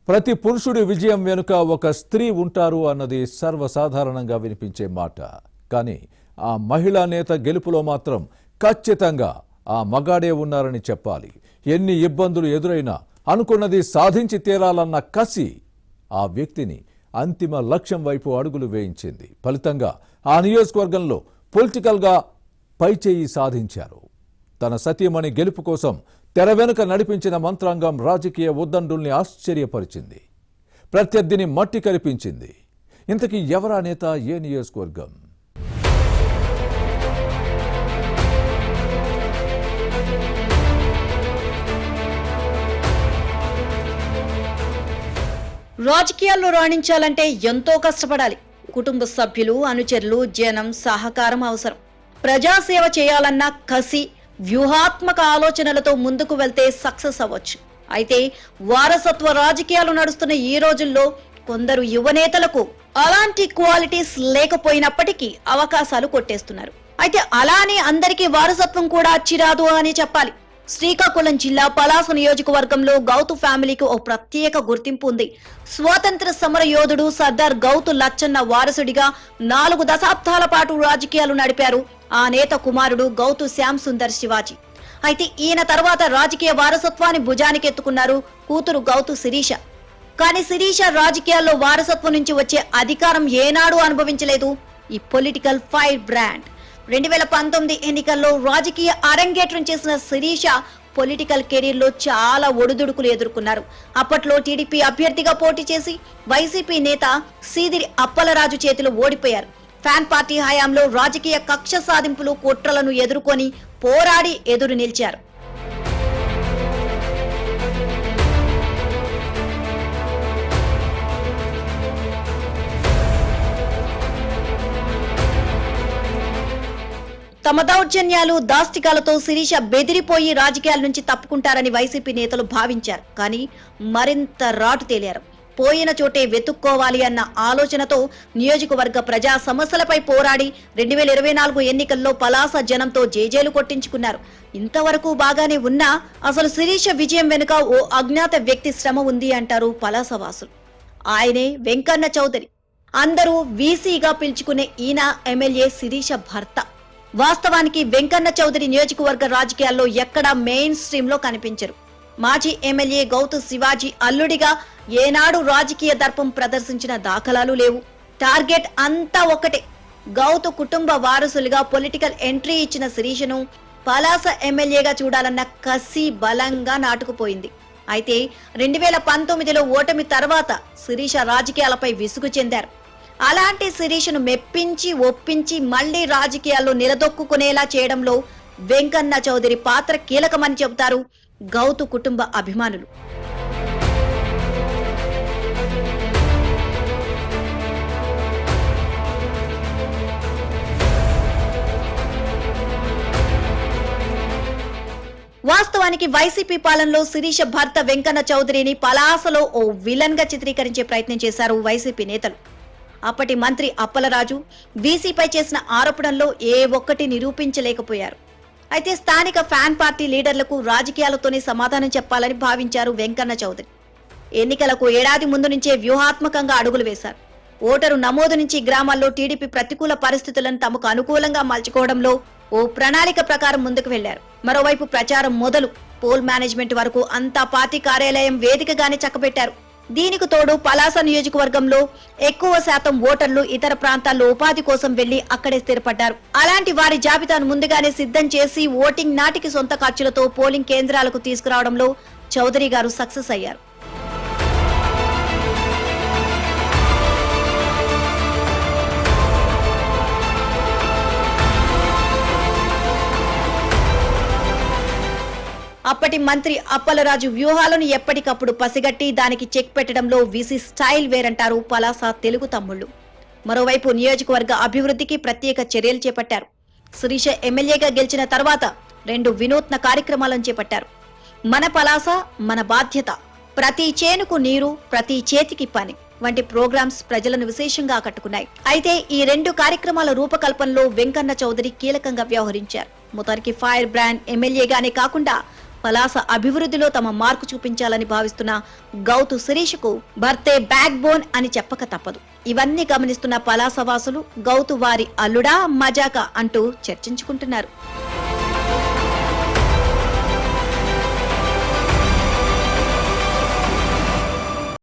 ప్రతి పురుషుడి విజయం వెనుక ఒక స్త్రీ ఉంటారు అన్నది సర్వసాధారణంగా వినిపించే మాట. కానీ ఆ మహిళా నేత గెలుపులో మాత్రం ఖచ్చితంగా ఆ మగాడే ఉన్నారని చెప్పాలి. ఎన్ని ఇబ్బందులు ఎదురైనా అనుకున్నది సాధించి తీరాలన్న కసి ఆ వ్యక్తిని అంతిమ లక్ష్యం వైపు అడుగులు వేయించింది. ఫలితంగా ఆ నియోజకవర్గంలో పొలిటికల్గా పైచేయి సాధించారు. తన సతీమణి గెలుపు కోసం తెర వెనుక నడిపించిన మంత్రాంగం రాజకీయ ఉద్దండుల్ని ఆశ్చర్యపరిచింది, ప్రత్యర్థిని మట్టి కరిపించింది. ఇంతకీ ఎవరా నేత, ఏ నియోజకవర్గం? రాజకీయాల్లో రాణించాలంటే ఎంతో కష్టపడాలి. కుటుంబ సభ్యులు, అనుచరులు, జనం సహకారం అవసరం. ప్రజాసేవ చేయాలన్న కసి, వ్యూహాత్మక ఆలోచనలతో ముందుకు వెళ్తే సక్సెస్ అవ్వచ్చు. అయితే వారసత్వ రాజకీయాలు నడుస్తున్న ఈ రోజుల్లో కొందరు యువనేతలకు అలాంటి క్వాలిటీస్ లేకపోయినప్పటికీ అవకాశాలు కొట్టేస్తున్నారు. అయితే అలానే అందరికీ వారసత్వం కూడా అచ్చిరాదు అని చెప్పాలి. శ్రీకాకుళం జిల్లా పలాస నియోజకవర్గంలో గౌతు ఫ్యామిలీకి ఓ ప్రత్యేక గుర్తింపు ఉంది. స్వాతంత్ర సమర యోధుడు సర్దార్ గౌతు లచ్చన్న వారసుడిగా 4 దశాబ్దాల పాటు రాజకీయాలు నడిపారు ఆ నేత కుమారుడు గౌతు శ్యామ్ సుందర్ శివాజీ. అయితే ఈయన తర్వాత రాజకీయ వారసత్వాన్ని భుజానికెత్తుకున్నారు కూతురు గౌతు శిరీష. కానీ శిరీష రాజకీయాల్లో వారసత్వం నుంచి వచ్చే అధికారం ఏనాడు అనుభవించలేదు ఈ పొలిటికల్ ఫైర్ బ్రాండ్. 2019 ఎన్నికల్లో రాజకీయ అరంగేట్రం చేసిన శిరీష పొలిటికల్ కెరీర్ లో చాలా ఒడిదుడుకులు ఎదుర్కొన్నారు. అప్పట్లో టీడీపీ అభ్యర్థిగా పోటీ చేసి వైసీపీ నేత సీదిరి అప్పలరాజు చేతిలో ఓడిపోయారు. ఫ్యాన్ పార్టీ హయాంలో రాజకీయ కక్ష సాధింపులు, కుట్రలను ఎదుర్కొని పోరాడి ఎదురు నిలిచారు. తమ దౌర్జన్యాలు, దాష్టికాలతో శిరీష బెదిరిపోయి రాజకీయాల నుంచి తప్పుకుంటారని వైసీపీ నేతలు భావించారు. కానీ మరింత రాటు తేలారు. పోయిన చోటే వెతుక్కోవాలి అన్న ఆలోచనతో నియోజకవర్గ ప్రజా సమస్యలపై పోరాడి 2024 ఎన్నికల్లో పలాస జనంతో జేజేలు కొట్టించుకున్నారు. ఇంతవరకు బాగానే ఉన్నా అసలు శిరీష విజయం వెనుక ఓ అజ్ఞాత వ్యక్తి శ్రమ ఉంది అంటారు పలాస వాసులు. ఆయనే వెంకన్న చౌదరి. అందరూ వీసీగా పిలుచుకునే ఈయన ఎమ్మెల్యే శిరీష భర్త. వాస్తవానికి వెంకన్న చౌదరి నియోజకవర్గ రాజకీయాల్లో ఎక్కడా మెయిన్ స్ట్రీమ్ లో కనిపించరు. మాజీ ఎమ్మెల్యే గౌతు శివాజీ అల్లుడిగా ఏనాడు రాజకీయ దర్పం ప్రదర్శించిన దాఖలాలు లేవు. టార్గెట్ అంతా ఒక్కటే, గౌతు కుటుంబ వారసులుగా పొలిటికల్ ఎంట్రీ ఇచ్చిన శిరీషను పలాస ఎమ్మెల్యేగా చూడాలన్న కసి బలంగా నాటుకుపోయింది. అయితే 2019లో ఓటమి తర్వాత శిరీష రాజకీయాలపై విసుగు చెందారు. అలాంటి శిరీషను మెప్పించి ఒప్పించి మళ్లీ రాజకీయాల్లో నిలదొక్కునేలా చేయడంలో వెంకన్న చౌదరి పాత్ర కీలకమని చెబుతారు గౌతు కుటుంబ అభిమానులు. వాస్తవానికి వైసీపీ పాలనలో శిరీష భర్త వెంకన్న చౌదరిని పలాసలో ఓ విలన్ గా చిత్రీకరించే ప్రయత్నం చేశారు వైసీపీ నేతలు. అప్పటి మంత్రి అప్పలరాజు వీసీపై చేసిన ఆరోపణల్లో ఏ ఒక్కటి నిరూపించలేకపోయారు. అయితే స్థానిక ఫ్యాన్ పార్టీ లీడర్లకు రాజకీయాలతోనే సమాధానం చెప్పాలని భావించారు వెంకన్న చౌదరి. ఎన్నికలకు ఏడాది ముందు నుంచే వ్యూహాత్మకంగా అడుగులు వేశారు. ఓటరు నమోదు నుంచి గ్రామాల్లో టీడీపీ ప్రతికూల పరిస్థితులను తమకు అనుకూలంగా మలుచుకోవడంలో ఓ ప్రణాళిక ప్రకారం ముందుకు వెళ్లారు. మరోవైపు ప్రచారం మొదలు పోల్ మేనేజ్మెంట్ వరకు అంతా పార్టీ కార్యాలయం వేదికగానే చక్కబెట్టారు. దీనికి తోడు పలాస నియోజకవర్గంలో ఎక్కువ శాతం ఓటర్లు ఇతర ప్రాంతాల్లో ఉపాధి కోసం వెళ్లి అక్కడే స్థిరపడ్డారు. అలాంటి వారి జాబితాను ముందుగానే సిద్ధం చేసి ఓటింగ్ నాటికి సొంత ఖర్చులతో పోలింగ్ కేంద్రాలకు తీసుకురావడంలో చౌదరి గారు సక్సెస్ అయ్యారు. అప్పటి మంత్రి అప్పలరాజు వ్యూహాలను ఎప్పటికప్పుడు పసిగట్టి దానికి చెక్ పెట్టడంలో వీసీ స్టైల్ వేరంటారు పలాస తెలుగు తమ్ముళ్లు. మరోవైపు నియోజకవర్గ అభివృద్ధికి ప్రత్యేక చర్యలు చేపట్టారు. శిరీష ఎమ్మెల్యేగా గెలిచిన తర్వాత 2 వినూత్న కార్యక్రమాలను చేపట్టారు. మన పలాస మన బాధ్యత, ప్రతి చేనుకు నీరు, ప్రతి చేతికి పని వంటి ప్రోగ్రామ్స్ ప్రజలను విశేషంగా ఆకట్టుకున్నాయి. అయితే ఈ 2 కార్యక్రమాల రూపకల్పనలో వెంకన్న చౌదరి కీలకంగా వ్యవహరించారు. మొత్తానికి ఫైర్ బ్రాండ్ ఎమ్మెల్యేగానే కాకుండా పలాస అభివృద్ధిలో తమ మార్కు చూపించాలని భావిస్తున్న గౌతు శిరీషకు భర్తే బ్యాక్ బోన్ అని చెప్పక తప్పదు. ఇవన్నీ గమనిస్తున్న పలాస వాసులు గౌతు వారి అల్లుడా మజాకా అంటూ చర్చించుకుంటున్నారు.